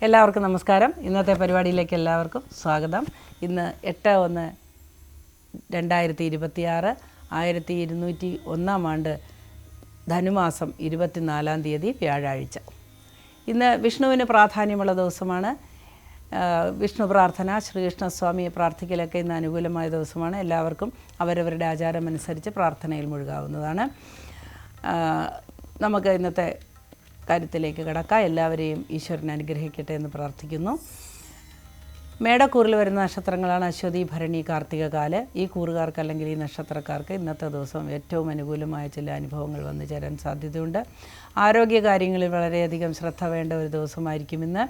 എല്ലാവർക്കും നമസ്കാരം. ഇന്നത്തെ പരിപാടിയിലേക്ക് എല്ലാവർക്കും സ്വാഗതം. ഇന്ന് 8/1/2026 1201 ആണ്ട് ധനുമാസം 24-ാം തീയതി വ്യാഴാഴ്ച. ഇന്ന് വിഷ്ണുവിന് പ്രാധാന്യമുള്ള ദിവസമാണ്. വിഷ്ണു പ്രാർത്ഥന, ശ്രീകൃഷ്ണസ്വാമിയെ പ്രാർത്ഥിക്കലൊക്കെ ഇന്ന് അനുകൂലമായ ദിവസമാണ്. എല്ലാവർക്കും അവരവരുടെ ആചാരമനുസരിച്ച് പ്രാർത്ഥനയിൽ മുഴുകാവുന്നതാണ്. നമുക്ക് ഇന്നത്തെ കാര്യത്തിലേക്ക് കടക്കാം. എല്ലാവരെയും ഈശ്വരൻ അനുഗ്രഹിക്കട്ടെ എന്ന് പ്രാർത്ഥിക്കുന്നു. മേടക്കൂറിൽ വരുന്ന നക്ഷത്രങ്ങളാണ് അശ്വതി, ഭരണി, കാർത്തികകാല്. ഈ കൂറുകാർക്ക് അല്ലെങ്കിൽ ഈ നക്ഷത്രക്കാർക്ക് ഇന്നത്തെ ദിവസം ഏറ്റവും അനുകൂലമായ ചില അനുഭവങ്ങൾ വന്നു ചേരാൻ സാധ്യതയുണ്ട്. ആരോഗ്യകാര്യങ്ങളിൽ വളരെയധികം ശ്രദ്ധ വേണ്ട ഒരു ദിവസമായിരിക്കും ഇന്ന്.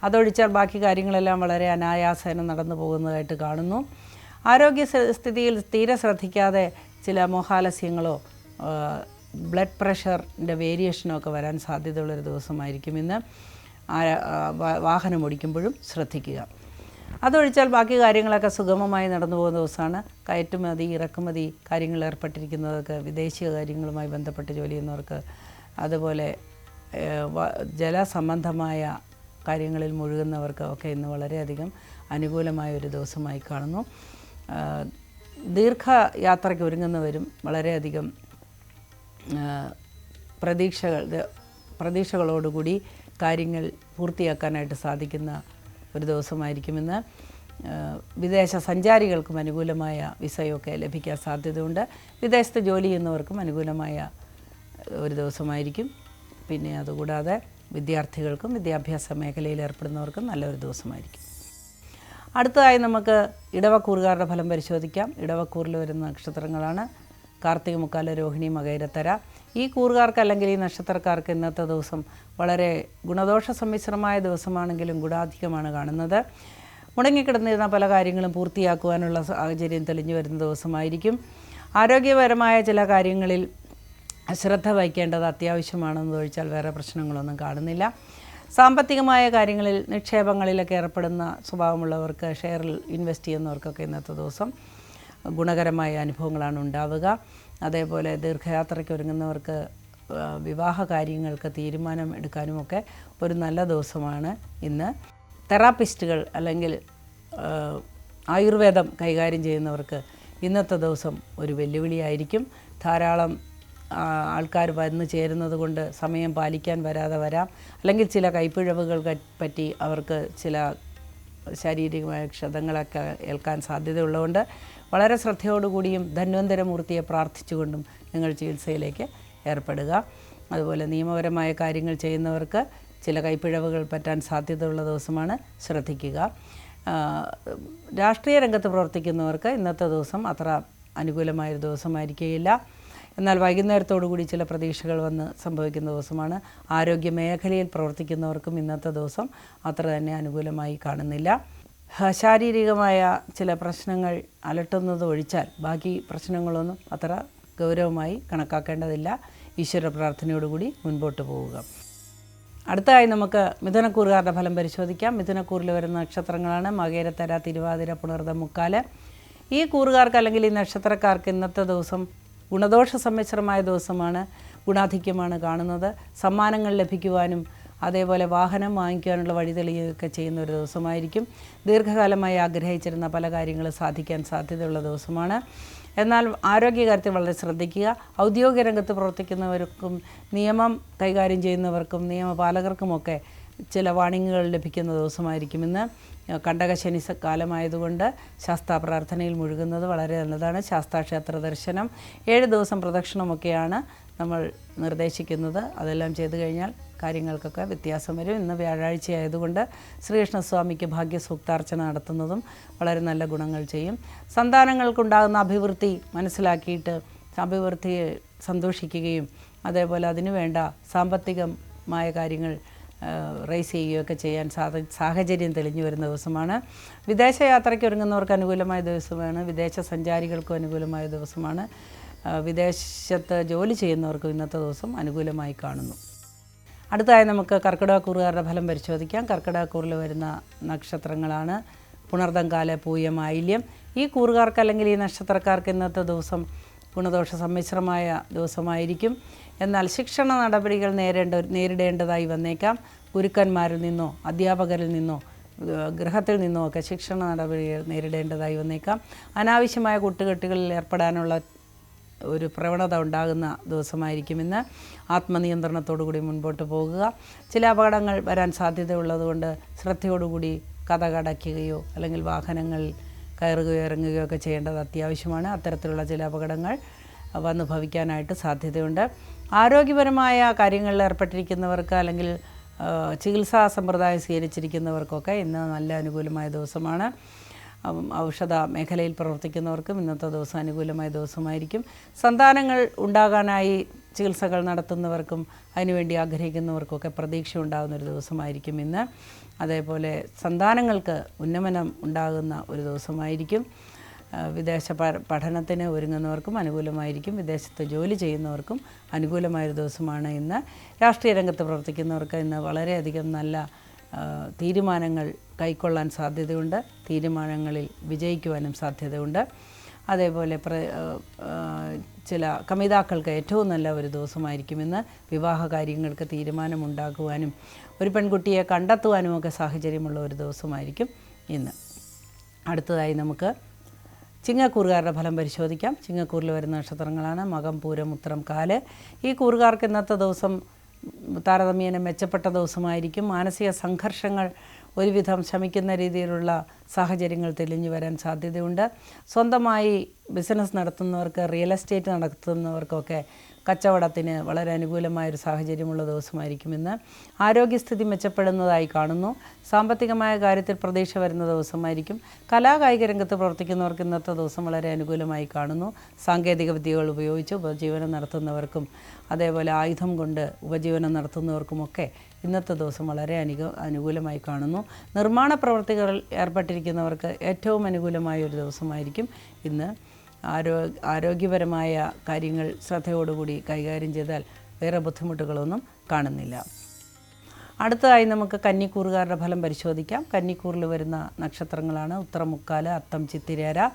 അതൊഴിച്ചാൽ ബാക്കി കാര്യങ്ങളെല്ലാം വളരെ അനായാസേന നടന്നു പോകുന്നതായിട്ട് കാണുന്നു. ആരോഗ്യസ്ഥിതിയിൽ തീരെ ശ്രദ്ധിക്കാതെ ചില മോഹാലസ്യങ്ങളോ ബ്ലഡ് പ്രഷറിൻ്റെ വേരിയേഷനോ ഒക്കെ വരാൻ സാധ്യതയുള്ളൊരു ദിവസമായിരിക്കും ഇന്ന്. വാഹനം ഓടിക്കുമ്പോഴും ശ്രദ്ധിക്കുക. അതൊഴിച്ചാൽ ബാക്കി കാര്യങ്ങളൊക്കെ സുഗമമായി നടന്നു പോകുന്ന ദിവസമാണ്. കയറ്റുമതി, ഇറക്കുമതി കാര്യങ്ങളിൽ ഏർപ്പെട്ടിരിക്കുന്നവർക്ക്, വിദേശിക കാര്യങ്ങളുമായി ബന്ധപ്പെട്ട് ജോലി ചെയ്യുന്നവർക്ക്, അതുപോലെ ജലസംബന്ധമായ കാര്യങ്ങളിൽ മുഴുകുന്നവർക്ക് ഒക്കെ ഇന്ന് വളരെയധികം അനുകൂലമായ ഒരു ദിവസമായി കാണുന്നു. ദീർഘയാത്രയ്ക്ക് ഒരുങ്ങുന്നവരും വളരെയധികം പ്രതീക്ഷകളോടുകൂടി കാര്യങ്ങൾ പൂർത്തിയാക്കാനായിട്ട് സാധിക്കുന്ന ഒരു ദിവസമായിരിക്കുമെന്ന്. വിദേശ സഞ്ചാരികൾക്കും അനുകൂലമായ വിസയൊക്കെ ലഭിക്കാൻ സാധ്യതയുണ്ട്. വിദേശത്ത് ജോലി ചെയ്യുന്നവർക്കും അനുകൂലമായ ഒരു ദിവസമായിരിക്കും. പിന്നെ അതുകൂടാതെ വിദ്യാർത്ഥികൾക്കും വിദ്യാഭ്യാസ മേഖലയിൽ ഏർപ്പെടുന്നവർക്കും നല്ലൊരു ദിവസമായിരിക്കും. അടുത്തതായി നമുക്ക് ഇടവക്കൂറുകാരുടെ ഫലം പരിശോധിക്കാം. ഇടവക്കൂറിൽ വരുന്ന നക്ഷത്രങ്ങളാണ് കാർത്തിക, മുക്കാല, രോഹിണി, മകയിരത്തര. ഈ കൂറുകാർക്ക് അല്ലെങ്കിൽ ഈ നക്ഷത്രക്കാർക്ക് ഇന്നത്തെ ദിവസം വളരെ ഗുണദോഷ സമ്മിശ്രമായ ദിവസമാണെങ്കിലും ഗുണാധികമാണ് കാണുന്നത്. മുടങ്ങിക്കിടന്നിരുന്ന പല കാര്യങ്ങളും പൂർത്തിയാക്കുവാനുള്ള സാഹചര്യം തെളിഞ്ഞു വരുന്ന ദിവസമായിരിക്കും. ആരോഗ്യപരമായ ചില കാര്യങ്ങളിൽ ശ്രദ്ധ വഹിക്കേണ്ടത് അത്യാവശ്യമാണെന്ന് ഒഴിച്ചാൽ വേറെ പ്രശ്നങ്ങളൊന്നും കാണുന്നില്ല. സാമ്പത്തികമായ കാര്യങ്ങളിൽ നിക്ഷേപങ്ങളിലൊക്കെ ഏർപ്പെടുന്ന സ്വഭാവമുള്ളവർക്ക്, ഷെയറിൽ ഇൻവെസ്റ്റ് ചെയ്യുന്നവർക്കൊക്കെ ഇന്നത്തെ ദിവസം ഗുണകരമായ അനുഭവങ്ങളാണ് ഉണ്ടാവുക. അതേപോലെ ദീർഘയാത്രയ്ക്ക് ഒരുങ്ങുന്നവർക്ക് വിവാഹ കാര്യങ്ങൾക്ക് തീരുമാനം എടുക്കാനുമൊക്കെ ഒരു നല്ല ദിവസമാണ് ഇന്ന്. തെറാപ്പിസ്റ്റുകൾ അല്ലെങ്കിൽ ആയുർവേദം കൈകാര്യം ചെയ്യുന്നവർക്ക് ഇന്നത്തെ ദിവസം ഒരു വെല്ലുവിളിയായിരിക്കും. ധാരാളം ആൾക്കാർ വന്നു ചേരുന്നത് കൊണ്ട് സമയം പാലിക്കാൻ വരാതെ വരാം. അല്ലെങ്കിൽ ചില കൈപ്പിഴവുകൾ പറ്റി അവർക്ക് ചില ശാരീരികമായ ക്ഷതങ്ങളൊക്കെ ഏൽക്കാൻ സാധ്യതയുള്ളതുകൊണ്ട് വളരെ ശ്രദ്ധയോടുകൂടിയും ധന്വന്തരമൂർത്തിയെ പ്രാർത്ഥിച്ചുകൊണ്ടും നിങ്ങൾ ചികിത്സയിലേക്ക് ഏർപ്പെടുക. അതുപോലെ നിയമപരമായ കാര്യങ്ങൾ ചെയ്യുന്നവർക്ക് ചില കൈപ്പിഴവുകൾ പറ്റാൻ സാധ്യതയുള്ള ദിവസമാണ്, ശ്രദ്ധിക്കുക. രാഷ്ട്രീയ രംഗത്ത് പ്രവർത്തിക്കുന്നവർക്ക് ഇന്നത്തെ ദിവസം അത്ര അനുകൂലമായൊരു ദിവസമായിരിക്കുകയില്ല. എന്നാൽ വൈകുന്നേരത്തോടുകൂടി ചില പ്രതീക്ഷകൾ വന്ന് സംഭവിക്കുന്ന ദിവസമാണ്. ആരോഗ്യ മേഖലയിൽ പ്രവർത്തിക്കുന്നവർക്കും ഇന്നത്തെ ദിവസം അത്ര തന്നെ അനുകൂലമായി കാണുന്നില്ല. ശാരീരികമായ ചില പ്രശ്നങ്ങൾ അലട്ടുന്നത് ഒഴിച്ചാൽ ബാക്കി പ്രശ്നങ്ങളൊന്നും അത്ര ഗൗരവമായി കണക്കാക്കേണ്ടതില്ല. ഈശ്വര പ്രാർത്ഥനയോടുകൂടി മുൻപോട്ട് പോവുക. അടുത്തതായി നമുക്ക് മിഥുനക്കൂറുകാരുടെ ഫലം പരിശോധിക്കാം. മിഥുനക്കൂറിൽ വരുന്ന നക്ഷത്രങ്ങളാണ് മകയിരത്തര, തിരുവാതിര, പുണർദം, മുക്കാല്. ഈ കൂറുകാർക്ക് അല്ലെങ്കിൽ ഈ നക്ഷത്രക്കാർക്ക് ഇന്നത്തെ ദിവസം ഗുണദോഷ സമ്മിശ്രമായ ദിവസമാണ്. ഗുണാധിക്യമാണ് കാണുന്നത്. സമ്മാനങ്ങൾ ലഭിക്കുവാനും അതേപോലെ വാഹനം വാങ്ങിക്കുവാനുള്ള വഴി തെളിയുകയൊക്കെ ചെയ്യുന്ന ഒരു ദിവസമായിരിക്കും. ദീർഘകാലമായി ആഗ്രഹിച്ചിരുന്ന പല കാര്യങ്ങളും സാധിക്കാൻ സാധ്യതയുള്ള ദിവസമാണ്. എന്നാൽ ആരോഗ്യകാര്യത്തിൽ വളരെ ശ്രദ്ധിക്കുക. ഔദ്യോഗിക രംഗത്ത് പ്രവർത്തിക്കുന്നവർക്കും നിയമം കൈകാര്യം ചെയ്യുന്നവർക്കും നിയമപാലകർക്കുമൊക്കെ ചില വാണിങ്ങുകൾ ലഭിക്കുന്ന ദിവസമായിരിക്കും ഇന്ന്. കണ്ടകശനി കാലമായതുകൊണ്ട് ശാസ്താ പ്രാർത്ഥനയിൽ മുഴുകുന്നത് വളരെ നല്ലതാണ്. ശാസ്താക്ഷേത്ര ദർശനം, 7 ദിവസം പ്രദക്ഷിണമൊക്കെയാണ് നമ്മൾ നിർദ്ദേശിക്കുന്നത്. അതെല്ലാം ചെയ്തു കഴിഞ്ഞാൽ കാര്യങ്ങൾക്കൊക്കെ വ്യത്യാസം വരും. ഇന്ന് വ്യാഴാഴ്ച ആയതുകൊണ്ട് ശ്രീകൃഷ്ണസ്വാമിക്ക് ഭാഗ്യസൂക്താർച്ചന നടത്തുന്നതും വളരെ നല്ല ഗുണങ്ങൾ ചെയ്യും. സന്താനങ്ങൾക്കുണ്ടാകുന്ന അഭിവൃദ്ധി മനസ്സിലാക്കിയിട്ട് അഭിവൃദ്ധിയെ സന്തോഷിക്കുകയും അതേപോലെ അതിനു വേണ്ട സാമ്പത്തികമായ കാര്യങ്ങൾ റേസ് ചെയ്യുകയൊക്കെ ചെയ്യാൻ സാഹചര്യം തെളിഞ്ഞു വരുന്ന ദിവസമാണ്. വിദേശയാത്രയ്ക്ക് ഒരുങ്ങുന്നവർക്ക് അനുകൂലമായ ദിവസമാണ്. വിദേശ സഞ്ചാരികൾക്കും അനുകൂലമായ ദിവസമാണ്. വിദേശത്ത് ജോലി ചെയ്യുന്നവർക്കും ഇന്നത്തെ ദിവസം അനുകൂലമായി കാണുന്നു. അടുത്തതായി നമുക്ക് കർക്കിടകക്കൂറുകാരുടെ ഫലം പരിശോധിക്കാം. കർക്കിടകക്കൂറിൽ വരുന്ന നക്ഷത്രങ്ങളാണ് പുണർദം, കാല, പൂയം, ആയില്യം. ഈ കൂറുകാർക്ക് അല്ലെങ്കിൽ ഈ നക്ഷത്രക്കാർക്ക് ഇന്നത്തെ ദിവസം ഗുണദോഷ സമ്മിശ്രമായ ദിവസമായിരിക്കും. എന്നാൽ ശിക്ഷണ നടപടികൾ നേരിടേണ്ടതായി വന്നേക്കാം. ഗുരുക്കന്മാരിൽ നിന്നോ അധ്യാപകരിൽ നിന്നോ ഗൃഹത്തിൽ നിന്നോ ഒക്കെ ശിക്ഷണ നടപടികൾ നേരിടേണ്ടതായി വന്നേക്കാം. അനാവശ്യമായ കൂട്ടുകെട്ടുകളിൽ ഏർപ്പെടാനുള്ള ഒരു പ്രവണത ഉണ്ടാകുന്ന ദിവസമായിരിക്കും ഇന്ന്. ആത്മനിയന്ത്രണത്തോടുകൂടി മുൻപോട്ട് പോകുക. ചില അപകടങ്ങൾ വരാൻ സാധ്യതയുള്ളതുകൊണ്ട് ശ്രദ്ധയോടുകൂടി കതകടയ്ക്കുകയോ അല്ലെങ്കിൽ വാഹനങ്ങളിൽ കയറുകയോ ഇറങ്ങുകയോ ഒക്കെ ചെയ്യേണ്ടത് അത്യാവശ്യമാണ്. അത്തരത്തിലുള്ള ചില അപകടങ്ങൾ വന്നു ഭവിക്കാനായിട്ട് സാധ്യതയുണ്ട്. ആരോഗ്യപരമായ കാര്യങ്ങളിൽ ഏർപ്പെട്ടിരിക്കുന്നവർക്ക് അല്ലെങ്കിൽ ചികിത്സാ സമ്പ്രദായം സ്വീകരിച്ചിരിക്കുന്നവർക്കൊക്കെ ഇന്ന് നല്ല അനുകൂലമായ ദിവസമാണ്. ഔഷധ മേഖലയിൽ പ്രവർത്തിക്കുന്നവർക്കും ഇന്നത്തെ ദിവസം അനുകൂലമായ ദിവസമായിരിക്കും. സന്താനങ്ങൾ ഉണ്ടാകാനായി ചികിത്സകൾ നടത്തുന്നവർക്കും അതിനുവേണ്ടി ആഗ്രഹിക്കുന്നവർക്കൊക്കെ പ്രതീക്ഷ ഉണ്ടാകുന്നൊരു ദിവസമായിരിക്കും ഇന്ന്. അതേപോലെ സന്താനങ്ങൾക്ക് ഉന്നമനം ഉണ്ടാകുന്ന ഒരു ദിവസമായിരിക്കും. വിദേശ പഠനത്തിന് ഒരുങ്ങുന്നവർക്കും അനുകൂലമായിരിക്കും. വിദേശത്ത് ജോലി ചെയ്യുന്നവർക്കും അനുകൂലമായൊരു ദിവസമാണ് ഇന്ന്. രാഷ്ട്രീയ രംഗത്ത് പ്രവർത്തിക്കുന്നവർക്ക് ഇന്ന് വളരെയധികം നല്ല തീരുമാനങ്ങൾ കൈക്കൊള്ളാൻ സാധ്യതയുണ്ട്. തീരുമാനങ്ങളിൽ വിജയിക്കുവാനും സാധ്യതയുണ്ട്. അതേപോലെ ചില കമിതാക്കൾക്ക് ഏറ്റവും നല്ല ഒരു ദിവസമായിരിക്കും ഇന്ന്. വിവാഹ കാര്യങ്ങൾക്ക് തീരുമാനമുണ്ടാക്കുവാനും ഒരു പെൺകുട്ടിയെ കണ്ടെത്തുവാനുമൊക്കെ സാഹചര്യമുള്ള ഒരു ദിവസമായിരിക്കും ഇന്ന്. അടുത്തതായി നമുക്ക് ചിങ്ങക്കൂറുകാരുടെ ഫലം പരിശോധിക്കാം. ചിങ്ങക്കൂറിൽ വരുന്ന നക്ഷത്രങ്ങളാണ് മകം, പൂരം, ഉത്രം, കാല്. ഈ കൂറുകാർക്ക് ഇന്നത്തെ ദിവസം താരതമ്യേന മെച്ചപ്പെട്ട ദിവസമായിരിക്കും. മാനസിക സംഘർഷങ്ങൾ ഒരുവിധം ശമിക്കുന്ന രീതിയിലുള്ള സാഹചര്യങ്ങൾ തെളിഞ്ഞു വരാൻ സാധ്യതയുണ്ട്. സ്വന്തമായി ബിസിനസ് നടത്തുന്നവർക്ക്, റിയൽ എസ്റ്റേറ്റ് നടത്തുന്നവർക്കൊക്കെ കച്ചവടത്തിന് വളരെ അനുകൂലമായൊരു സാഹചര്യമുള്ള ദിവസമായിരിക്കും ഇന്ന്. ആരോഗ്യസ്ഥിതി മെച്ചപ്പെടുന്നതായി കാണുന്നു. സാമ്പത്തികമായ കാര്യത്തിൽ പ്രതീക്ഷ വരുന്ന ദിവസമായിരിക്കും. കലാകായിക രംഗത്ത് പ്രവർത്തിക്കുന്നവർക്ക് ഇന്നത്തെ ദിവസം വളരെ അനുകൂലമായി കാണുന്നു. സാങ്കേതിക വിദ്യകൾ ഉപയോഗിച്ച് ഉപജീവനം നടത്തുന്നവർക്കും അതേപോലെ ആയുധം കൊണ്ട് ഉപജീവനം നടത്തുന്നവർക്കുമൊക്കെ ഇന്നത്തെ ദിവസം വളരെ അനുകൂലമായി കാണുന്നു. നിർമ്മാണ പ്രവർത്തികളിൽ ഏർപ്പെട്ടിരിക്കുന്നവർക്ക് ഏറ്റവും അനുകൂലമായ ഒരു ദിവസമായിരിക്കും ഇന്ന്. ആരോഗ്യപരമായ കാര്യങ്ങൾ ശ്രദ്ധയോടുകൂടി കൈകാര്യം ചെയ്താൽ വേറെ ബുദ്ധിമുട്ടുകളൊന്നും കാണുന്നില്ല. അടുത്തതായി നമുക്ക് കന്നിക്കൂറുകാരുടെ ഫലം പരിശോധിക്കാം. കന്നിക്കൂറിൽ വരുന്ന നക്ഷത്രങ്ങളാണ് ഉത്രം, മുക്കാല്, അത്തം, ചിത്തിരേര.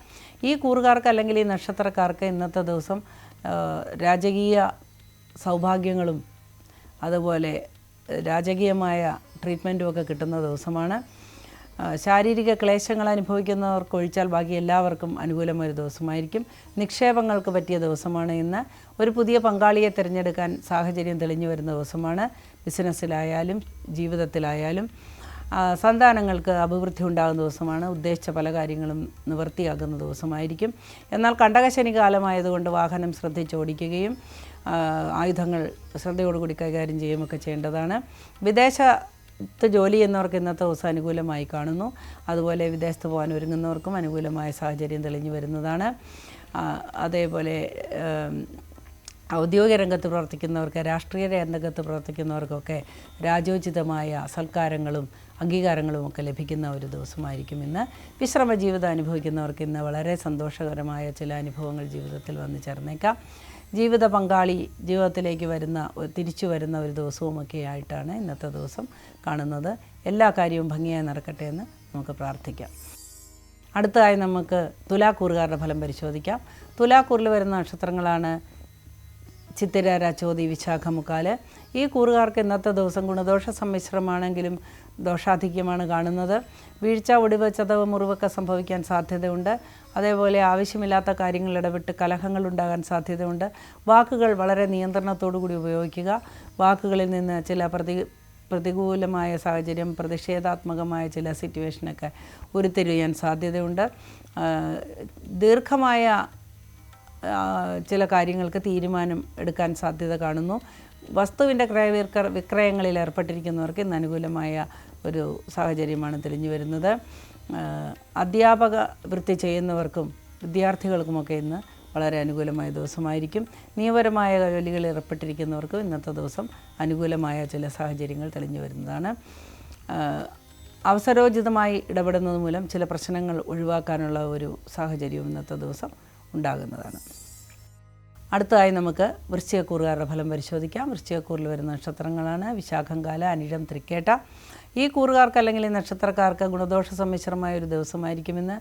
ഈ കൂറുകാർക്ക് അല്ലെങ്കിൽ ഈ നക്ഷത്രക്കാർക്ക് ഇന്നത്തെ ദിവസം രാജകീയ സൗഭാഗ്യങ്ങളും അതുപോലെ രാജകീയമായ ട്രീറ്റ്മെൻറ്റും ഒക്കെ കിട്ടുന്ന ദിവസമാണ്. ശാരീരിക ക്ലേശങ്ങൾ അനുഭവിക്കുന്നവർക്കൊഴിച്ചാൽ ബാക്കി എല്ലാവർക്കും അനുകൂലമായൊരു ദിവസമായിരിക്കും. നിക്ഷേപങ്ങൾക്ക് പറ്റിയ ദിവസമാണ് ഇന്ന്. ഒരു പുതിയ പങ്കാളിയെ തിരഞ്ഞെടുക്കാൻ സാഹചര്യം തെളിഞ്ഞു വരുന്ന ദിവസമാണ്. ബിസിനസ്സിലായാലും ജീവിതത്തിലായാലും സന്താനങ്ങൾക്ക് അഭിവൃദ്ധി ഉണ്ടാകുന്ന ദിവസമാണ്. ഉദ്ദേശിച്ച പല കാര്യങ്ങളും നിവൃത്തിയാകുന്ന ദിവസമായിരിക്കും. എന്നാൽ കണ്ടകശനി കാലമായതുകൊണ്ട് വാഹനം ശ്രദ്ധിച്ചോടിക്കുകയും ആയുധങ്ങൾ ശ്രദ്ധയോടുകൂടി കൈകാര്യം ചെയ്യുകയൊക്കെ ചെയ്യേണ്ടതാണ്. വിദേശത്ത് ജോലി ചെയ്യുന്നവർക്ക് ഇന്നത്തെ ദിവസം അനുകൂലമായി കാണുന്നു. അതുപോലെ വിദേശത്ത് പോകാൻ ഒരുങ്ങുന്നവർക്കും അനുകൂലമായ സാഹചര്യം തെളിഞ്ഞു വരുന്നതാണ്. അതേപോലെ ഔദ്യോഗിക രംഗത്ത് പ്രവർത്തിക്കുന്നവർക്ക്, രാഷ്ട്രീയ രംഗത്ത് പ്രവർത്തിക്കുന്നവർക്കൊക്കെ രാജോചിതമായ സൽക്കാരങ്ങളും അംഗീകാരങ്ങളും ഒക്കെ ലഭിക്കുന്ന ഒരു ദിവസമായിരിക്കും ഇന്ന്. വിശ്രമ ജീവിതം അനുഭവിക്കുന്നവർക്ക് ഇന്ന് വളരെ സന്തോഷകരമായ ചില അനുഭവങ്ങൾ ജീവിതത്തിൽ വന്നു ചേർന്നേക്കാം. ജീവിത പങ്കാളി ജീവിതത്തിലേക്ക് തിരിച്ചു വരുന്ന ഒരു ദിവസവുമൊക്കെ ആയിട്ടാണ് ഇന്നത്തെ ദിവസം കാണുന്നത്. എല്ലാ കാര്യവും ഭംഗിയായി നടക്കട്ടെ എന്ന് നമുക്ക് പ്രാർത്ഥിക്കാം. അടുത്തതായി നമുക്ക് തുലാക്കൂറുകാരുടെ ഫലം പരിശോധിക്കാം. തുലാക്കൂറിൽ വരുന്ന നക്ഷത്രങ്ങളാണ് ചിത്തിര, ചോതി, വിശാഖ, മുക്കാല്. ഈ കൂറുകാർക്ക് ഇന്നത്തെ ദിവസം ഗുണദോഷ സമ്മിശ്രമാണെങ്കിലും ദോഷാധിക്യമാണ് കാണുന്നത്. വീഴ്ച, ഒടിവ്, ചതവ്, മുറിവൊക്കെ സംഭവിക്കാൻ സാധ്യതയുണ്ട്. അതേപോലെ ആവശ്യമില്ലാത്ത കാര്യങ്ങളിൽ ഇടപെട്ട് കലഹങ്ങൾ ഉണ്ടാകാൻ സാധ്യതയുണ്ട്. വാക്കുകൾ വളരെ നിയന്ത്രണത്തോടു കൂടി ഉപയോഗിക്കുക. വാക്കുകളിൽ നിന്ന് ചില പ്രതികൂലമായ സാഹചര്യം, പ്രതിഷേധാത്മകമായ ചില സിറ്റുവേഷനൊക്കെ ഉരുത്തിരിയാൻ സാധ്യതയുണ്ട്. ദീർഘമായ ചില കാര്യങ്ങൾക്ക് തീരുമാനം എടുക്കാൻ സാധ്യത കാണുന്നു. വസ്തുവിൻ്റെ വിക്രയങ്ങളിൽ ഏർപ്പെട്ടിരിക്കുന്നവർക്ക് ഇന്ന് അനുകൂലമായ ഒരു സാഹചര്യമാണ് തെളിഞ്ഞു വരുന്നത്. അധ്യാപക വൃത്തി ചെയ്യുന്നവർക്കും വിദ്യാർത്ഥികൾക്കുമൊക്കെ ഇന്ന് വളരെ അനുകൂലമായ ദിവസമായിരിക്കും. നിയമപരമായ ജോലികളിൽ ഏർപ്പെട്ടിരിക്കുന്നവർക്കും ഇന്നത്തെ ദിവസം അനുകൂലമായ ചില സാഹചര്യങ്ങൾ തെളിഞ്ഞു വരുന്നതാണ്. അവസരോചിതമായി ഇടപെടുന്നത് മൂലം ചില പ്രശ്നങ്ങൾ ഒഴിവാക്കാനുള്ള ഒരു സാഹചര്യവും ഇന്നത്തെ ദിവസം ഉണ്ടാകുന്നതാണ്. അടുത്തതായി നമുക്ക് വൃശ്ചികക്കൂറുകാരുടെ ഫലം പരിശോധിക്കാം. വൃശ്ചികക്കൂറിൽ വരുന്ന നക്ഷത്രങ്ങളാണ് വിശാഖം, കാല, അനിഴം, തൃക്കേട്ട. ഈ കൂറുകാർക്ക് അല്ലെങ്കിൽ ഈ നക്ഷത്രക്കാർക്ക് ഗുണദോഷ സമ്മിശ്രമായ ഒരു ദിവസമായിരിക്കും ഇന്ന്.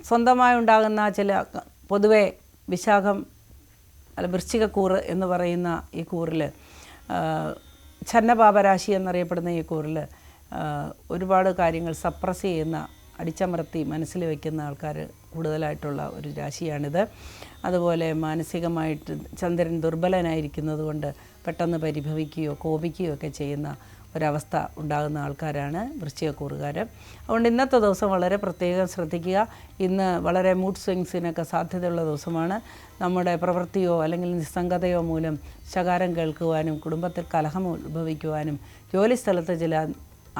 സ്വന്തമായി ഉണ്ടാകുന്ന ചില പൊതുവെ വൃശ്ചികക്കൂറ് എന്ന് പറയുന്ന ഈ കൂറിൽ ഛന്നപാപരാശി എന്നറിയപ്പെടുന്ന ഈ കൂറിൽ ഒരുപാട് കാര്യങ്ങൾ സപ്രസ് ചെയ്യുന്ന, അടിച്ചമർത്തി മനസ്സിൽ വയ്ക്കുന്ന ആൾക്കാർ കൂടുതലായിട്ടുള്ള ഒരു രാശിയാണിത്. അതുപോലെ മാനസികമായിട്ട് ചന്ദ്രൻ ദുർബലനായിരിക്കുന്നത് കൊണ്ട് പെട്ടെന്ന് പരിഭവിക്കുകയോ കോപിക്കുകയോ ഒക്കെ ചെയ്യുന്ന ഒരവസ്ഥ ഉണ്ടാകുന്ന ആൾക്കാരാണ് വൃശ്ചികക്കൂറുകാർ. അതുകൊണ്ട് ഇന്നത്തെ ദിവസം വളരെ പ്രത്യേകം ശ്രദ്ധിക്കുക. ഇന്ന് വളരെ മൂഡ് സ്വിങ്സിനൊക്കെ സാധ്യതയുള്ള ദിവസമാണ്. നമ്മുടെ പ്രവൃത്തിയോ അല്ലെങ്കിൽ നിസ്സംഗതയോ മൂലം ശകാരം കേൾക്കുവാനും കുടുംബത്തിൽ കലഹം ഉത്ഭവിക്കുവാനും ജോലിസ്ഥലത്ത് ചില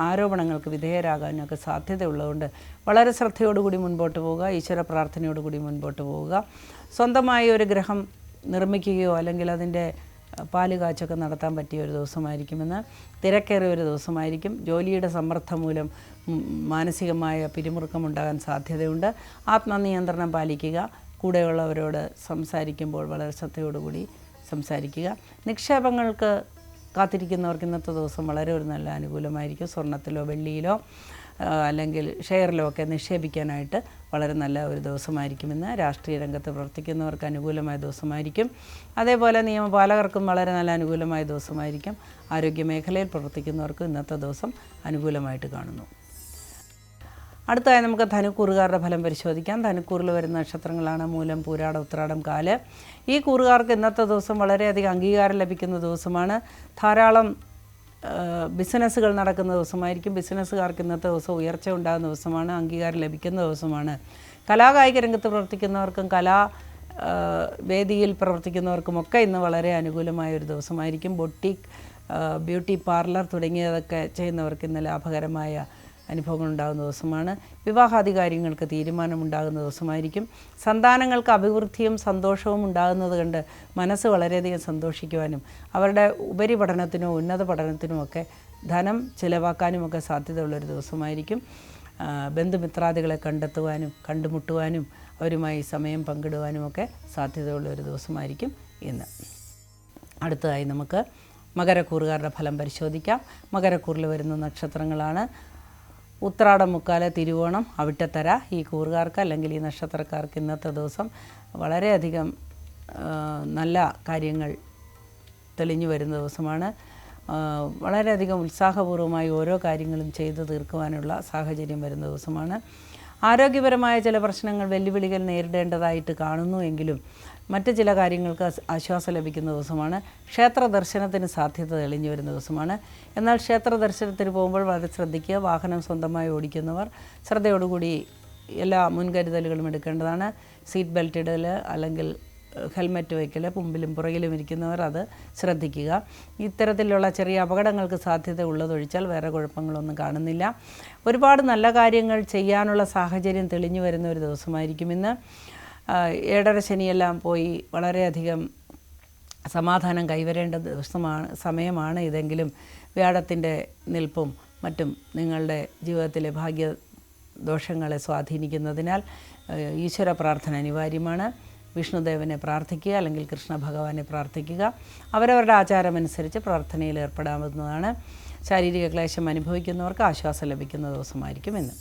ആരോപണങ്ങൾക്ക് വിധേയരാകാനൊക്കെ സാധ്യതയുള്ളതുകൊണ്ട് വളരെ ശ്രദ്ധയോടുകൂടി മുൻപോട്ട് പോവുക, ഈശ്വര പ്രാർത്ഥനയോടുകൂടി മുൻപോട്ട് പോവുക. സ്വന്തമായി ഒരു ഗ്രഹം നിർമ്മിക്കുകയോ അല്ലെങ്കിൽ അതിൻ്റെ പാല് കാച്ചൊക്കെ നടത്താൻ പറ്റിയ ഒരു ദിവസമായിരിക്കുമെന്ന്. തിരക്കേറിയ ഒരു ദിവസമായിരിക്കും. ജോലിയുടെ സമ്മർദ്ദം മൂലം മാനസികമായ പിരിമുറുക്കമുണ്ടാകാൻ സാധ്യതയുണ്ട്. ആത്മനിയന്ത്രണം പാലിക്കുക. കൂടെയുള്ളവരോട് സംസാരിക്കുമ്പോൾ വളരെ ശ്രദ്ധയോടുകൂടി സംസാരിക്കുക. നിക്ഷേപങ്ങൾക്ക് കാത്തിരിക്കുന്നവർക്ക് ഇന്നത്തെ ദിവസം വളരെ ഒരു നല്ല അനുകൂലമായിരിക്കും. സ്വർണ്ണത്തിലോ വെള്ളിയിലോ അല്ലെങ്കിൽ ഷെയറിലോ ഒക്കെ നിക്ഷേപിക്കാനായിട്ട് വളരെ നല്ല ഒരു ദിവസമായിരിക്കുമെന്ന്. രാഷ്ട്രീയ രംഗത്ത് പ്രവർത്തിക്കുന്നവർക്ക് അനുകൂലമായ ദിവസമായിരിക്കും. അതേപോലെ നിയമപാലകർക്കും വളരെ നല്ല അനുകൂലമായ ദിവസമായിരിക്കും. ആരോഗ്യ മേഖലയിൽ പ്രവർത്തിക്കുന്നവർക്കും ഇന്നത്തെ ദിവസം അനുകൂലമായിട്ട് കാണുന്നു. അടുത്തതായി നമുക്ക് ധനുക്കൂറുകാരുടെ ഫലം പരിശോധിക്കാം. ധനുക്കൂറിൽ വരുന്ന നക്ഷത്രങ്ങളാണ് മൂലം, പൂരാടം, ഉത്രാടം, കാല്. ഈ കൂറുകാർക്ക് ഇന്നത്തെ ദിവസം വളരെയധികം അംഗീകാരം ലഭിക്കുന്ന ദിവസമാണ്. ധാരാളം ബിസിനസ്സുകൾ നടക്കുന്ന ദിവസമായിരിക്കും. ബിസിനസ്സുകാർക്ക് ഇന്നത്തെ ദിവസം ഉയർച്ച ഉണ്ടാകുന്ന ദിവസമാണ്. അംഗീകാരം ലഭിക്കുന്ന ദിവസമാണ്. കലാകായിക രംഗത്ത് പ്രവർത്തിക്കുന്നവർക്കും വേദിയിൽ പ്രവർത്തിക്കുന്നവർക്കുമൊക്കെ ഇന്ന് വളരെ അനുകൂലമായ ഒരു ദിവസമായിരിക്കും. ബൊട്ടീക്ക്, ബ്യൂട്ടി പാർലർ തുടങ്ങിയതൊക്കെ ചെയ്യുന്നവർക്ക് ഇന്ന് ലാഭകരമായ അനുഭവങ്ങൾ ഉണ്ടാകുന്ന ദിവസമാണ്. വിവാഹാദി കാര്യങ്ങൾക്ക് തീരുമാനമുണ്ടാകുന്ന ദിവസമായിരിക്കും. സന്താനങ്ങൾക്ക് അഭിവൃദ്ധിയും സന്തോഷവും ഉണ്ടാകുന്നത് കണ്ട് മനസ്സ് വളരെയധികം സന്തോഷിക്കുവാനും അവരുടെ ഉപരിപഠനത്തിനോ ഉന്നത പഠനത്തിനോ ഒക്കെ ധനം ചിലവാക്കാനുമൊക്കെ സാധ്യതയുള്ളൊരു ദിവസമായിരിക്കും. ബന്ധുമിത്രാദികളെ കണ്ടെത്തുവാനും കണ്ടുമുട്ടുവാനും അവരുമായി സമയം പങ്കിടുവാനുമൊക്കെ സാധ്യതയുള്ളൊരു ദിവസമായിരിക്കും ഇന്ന്. അടുത്തതായി നമുക്ക് മകരക്കൂറുകാരുടെ ഫലം പരിശോധിക്കാം. മകരക്കൂറിൽ വരുന്ന നക്ഷത്രങ്ങളാണ് ഉത്രാടം, മുക്കാല്, തിരുവോണം, അവിട്ടത്തര. ഈ കൂറുകാർക്ക് അല്ലെങ്കിൽ ഈ നക്ഷത്രക്കാർക്ക് ഇന്നത്തെ ദിവസം വളരെയധികം നല്ല കാര്യങ്ങൾ തെളിഞ്ഞു വരുന്ന ദിവസമാണ്. വളരെയധികം ഉത്സാഹപൂർവ്വമായി ഓരോ കാര്യങ്ങളും ചെയ്തു തീർക്കുവാനുള്ള സാഹചര്യം വരുന്ന ദിവസമാണ്. ആരോഗ്യപരമായ ചില പ്രശ്നങ്ങൾ, വെല്ലുവിളികൾ നേരിടേണ്ടതായിട്ട് കാണുന്നു എങ്കിലും മറ്റ് ചില കാര്യങ്ങൾക്ക് ആശ്വാസം ലഭിക്കുന്ന ദിവസമാണ്. ക്ഷേത്ര ദർശനത്തിന് സാധ്യത തെളിഞ്ഞു വരുന്ന ദിവസമാണ്. എന്നാൽ ക്ഷേത്ര ദർശനത്തിന് പോകുമ്പോൾ വളരെ ശ്രദ്ധിക്കുക. വാഹനം സ്വന്തമായി ഓടിക്കുന്നവർ ശ്രദ്ധയോടുകൂടി എല്ലാ മുൻകരുതലുകളും എടുക്കേണ്ടതാണ്. സീറ്റ് ബെൽറ്റ് ഇടൽ അല്ലെങ്കിൽ ഹെൽമറ്റ് വയ്ക്കൽ, മുമ്പിലും പുറകിലും ഇരിക്കുന്നവർ അത് ശ്രദ്ധിക്കുക. ഇത്തരത്തിലുള്ള ചെറിയ അപകടങ്ങൾക്ക് സാധ്യത ഉള്ളതൊഴിച്ചാൽ വേറെ കുഴപ്പങ്ങളൊന്നും കാണുന്നില്ല. ഒരുപാട് നല്ല കാര്യങ്ങൾ ചെയ്യാനുള്ള സാഹചര്യം തെളിഞ്ഞു വരുന്ന ഒരു ദിവസമായിരിക്കും ഇന്ന്. ഏഴര ശനിയെല്ലാം പോയി വളരെയധികം സമാധാനം കൈവരേണ്ട സമയമാണ് ഇതെങ്കിലും വ്യാഴത്തിൻ്റെ നിൽപ്പും മറ്റും നിങ്ങളുടെ ജീവിതത്തിലെ ഭാഗ്യദോഷങ്ങളെ സ്വാധീനിക്കുന്നതിനാൽ ഈശ്വര പ്രാർത്ഥന അനിവാര്യമാണ്. വിഷ്ണുദേവനെ പ്രാർത്ഥിക്കുക അല്ലെങ്കിൽ കൃഷ്ണ ഭഗവാനെ പ്രാർത്ഥിക്കുക. അവരവരുടെ ആചാരമനുസരിച്ച് പ്രാർത്ഥനയിൽ ഏർപ്പെടാവുന്നതാണ്. ശാരീരിക ക്ലേശം അനുഭവിക്കുന്നവർക്ക് ആശ്വാസം ലഭിക്കുന്ന ദിവസമായിരിക്കും ഇന്ന്.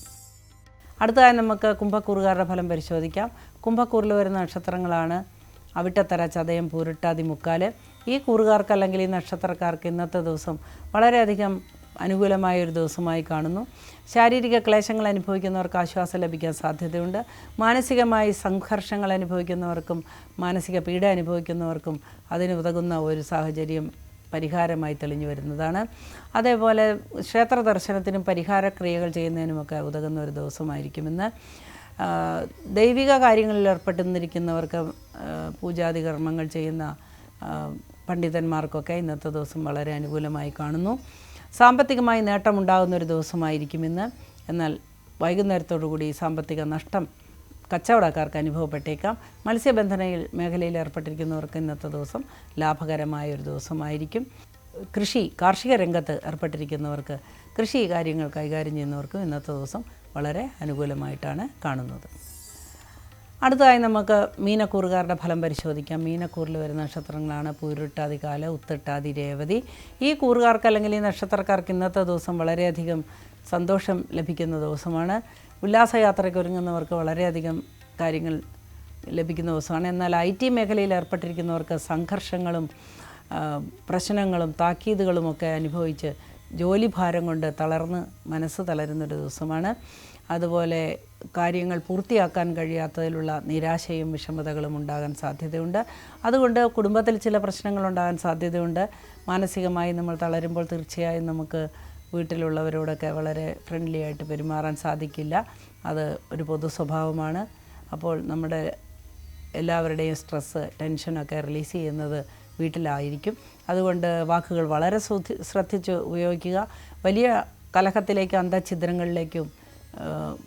അടുത്തതായി നമുക്ക് കുംഭക്കൂറുകാരുടെ ഫലം പരിശോധിക്കാം. കുംഭക്കൂറിൽ വരുന്ന നക്ഷത്രങ്ങളാണ് അവിട്ടത്തര, ചതയം, പൂരിട്ടാതി, മുക്കാല്. ഈ കൂറുകാർക്ക് അല്ലെങ്കിൽ ഈ നക്ഷത്രക്കാർക്ക് ഇന്നത്തെ ദിവസം വളരെയധികം അനുകൂലമായ ഒരു ദിവസമായി കാണുന്നു. ശാരീരിക ക്ലേശങ്ങൾ അനുഭവിക്കുന്നവർക്ക് ആശ്വാസം ലഭിക്കാൻ സാധ്യതയുണ്ട്. മാനസികമായി സംഘർഷങ്ങൾ അനുഭവിക്കുന്നവർക്കും മാനസിക പീഡ അനുഭവിക്കുന്നവർക്കും അതിന് ഉതകുന്ന ഒരു സാഹചര്യം പരിഹാരമായി തെളിഞ്ഞു വരുന്നതാണ്. അതേപോലെ ക്ഷേത്ര ദർശനത്തിനും പരിഹാര ക്രിയകൾ ചെയ്യുന്നതിനുമൊക്കെ ഉതകുന്ന ഒരു ദിവസമായിരിക്കുമെന്ന്. ദൈവിക കാര്യങ്ങളിൽ ഏർപ്പെട്ടിരിക്കുന്നവർക്ക് പൂജാതി കർമ്മങ്ങൾ ചെയ്യുന്ന പണ്ഡിതന്മാർക്കൊക്കെ ഇന്നത്തെ ദിവസം വളരെ അനുകൂലമായി കാണുന്നു. സാമ്പത്തികമായി നേട്ടമുണ്ടാകുന്നൊരു ദിവസമായിരിക്കും ഇന്ന്. എന്നാൽ വൈകുന്നേരത്തോടുകൂടി സാമ്പത്തിക നഷ്ടം കച്ചവടക്കാർക്ക് അനുഭവപ്പെട്ടേക്കാം. മത്സ്യബന്ധന മേഖലയിൽ ഏർപ്പെട്ടിരിക്കുന്നവർക്ക് ഇന്നത്തെ ദിവസം ലാഭകരമായ ഒരു ദിവസമായിരിക്കും. കാർഷിക രംഗത്ത് ഏർപ്പെട്ടിരിക്കുന്നവർക്ക് കൃഷി കാര്യങ്ങൾ കൈകാര്യം ചെയ്യുന്നവർക്കും ഇന്നത്തെ ദിവസം വളരെ അനുകൂലമായിട്ടാണ് കാണുന്നത്. അടുത്തതായി നമുക്ക് മീനക്കൂറുകാരുടെ ഫലം പരിശോധിക്കാം. മീനക്കൂറിൽ വരുന്ന നക്ഷത്രങ്ങളാണ് പൂരുട്ടാതി, കാല, ഉത്തിട്ടാതി, രേവതി. ഈ കൂറുകാർക്ക് അല്ലെങ്കിൽ ഈ നക്ഷത്രക്കാർക്ക് ഇന്നത്തെ ദിവസം വളരെയധികം സന്തോഷം ലഭിക്കുന്ന ദിവസമാണ്. ഉല്ലാസയാത്രയ്ക്ക് ഒരുങ്ങുന്നവർക്ക് വളരെയധികം കാര്യങ്ങൾ ലഭിക്കുന്ന ദിവസമാണ്. എന്നാൽ IT മേഖലയിൽ ഏർപ്പെട്ടിരിക്കുന്നവർക്ക് സംഘർഷങ്ങളും പ്രശ്നങ്ങളും താക്കീതുകളുമൊക്കെ അനുഭവിച്ച് ജോലിഭാരം കൊണ്ട് തളർന്ന് മനസ്സ് തളരുന്നൊരു ദിവസമാണ്. അതുപോലെ കാര്യങ്ങൾ പൂർത്തിയാക്കാൻ കഴിയാത്തതിലുള്ള നിരാശയും വിഷമതകളും ഉണ്ടാകാൻ സാധ്യതയുണ്ട്. അതുകൊണ്ട് കുടുംബത്തിൽ ചില പ്രശ്നങ്ങളുണ്ടാകാൻ സാധ്യതയുണ്ട്. മാനസികമായി നമ്മൾ തളരുമ്പോൾ തീർച്ചയായും നമുക്ക് വീട്ടിലുള്ളവരോടൊക്കെ വളരെ ഫ്രണ്ട്ലി ആയിട്ട് പെരുമാറാൻ സാധിക്കില്ല. അത് ഒരു പൊതു സ്വഭാവമാണ്. അപ്പോൾ നമ്മുടെ എല്ലാവരുടെയും സ്ട്രെസ്സ്, ടെൻഷനൊക്കെ റിലീസ് ചെയ്യുന്നത് വീട്ടിലായിരിക്കും. അതുകൊണ്ട് വാക്കുകൾ വളരെ ശ്രദ്ധിച്ച് ഉപയോഗിക്കുക. വലിയ കലഹത്തിലേക്കും അന്തഛിദ്രങ്ങളിലേക്കും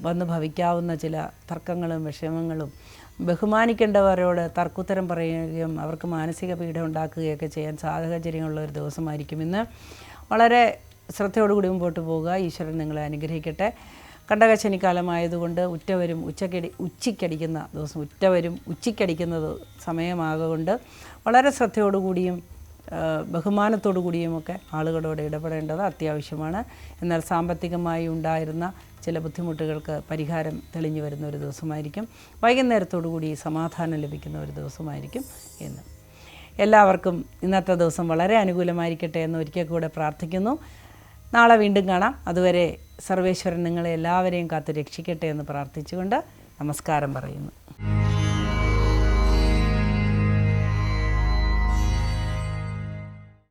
വന്ന് ഭവിക്കാവുന്ന ചില തർക്കങ്ങളും വിഷമങ്ങളും ബഹുമാനിക്കേണ്ടവരോട് തർക്കുത്തരം പറയുകയും അവർക്ക് മാനസിക പീഡ ഉണ്ടാക്കുകയൊക്കെ ചെയ്യാൻ സാഹചര്യമുള്ള ഒരു ദിവസമായിരിക്കും ഇന്ന്. വളരെ ശ്രദ്ധയോടുകൂടി മുമ്പോട്ട് പോവുക. ഈശ്വരൻ നിങ്ങളെ അനുഗ്രഹിക്കട്ടെ. കണ്ടകശനിക്കാലമായതുകൊണ്ട് ഉറ്റവരും ഉച്ചയ്ക്കടിക്കുന്ന ദിവസം, ഉച്ചയ്ക്കടിക്കുന്ന സമയമാകൊണ്ട് വളരെ ശ്രദ്ധയോടുകൂടിയും ബഹുമാനത്തോടു കൂടിയുമൊക്കെ ആളുകളോട് ഇടപെടേണ്ടത് അത്യാവശ്യമാണ്. എന്നാൽ സാമ്പത്തികമായി ഉണ്ടായിരുന്ന ചില ബുദ്ധിമുട്ടുകൾക്ക് പരിഹാരം തെളിഞ്ഞു വരുന്ന ഒരു ദിവസമായിരിക്കും. വൈകുന്നേരത്തോടു കൂടി സമാധാനം ലഭിക്കുന്ന ഒരു ദിവസമായിരിക്കും ഇന്ന്. എല്ലാവർക്കും ഇന്നത്തെ ദിവസം വളരെ അനുകൂലമായിരിക്കട്ടെ എന്ന് ഒരിക്കൽ കൂടെ പ്രാർത്ഥിക്കുന്നു. നാളെ വീണ്ടും കാണാം. അതുവരെ സർവേശ്വരൻ നിങ്ങളെ എല്ലാവരെയും കാത്തു രക്ഷിക്കട്ടെ എന്ന് പ്രാർത്ഥിച്ചുകൊണ്ട് നമസ്കാരം പറയുന്നു.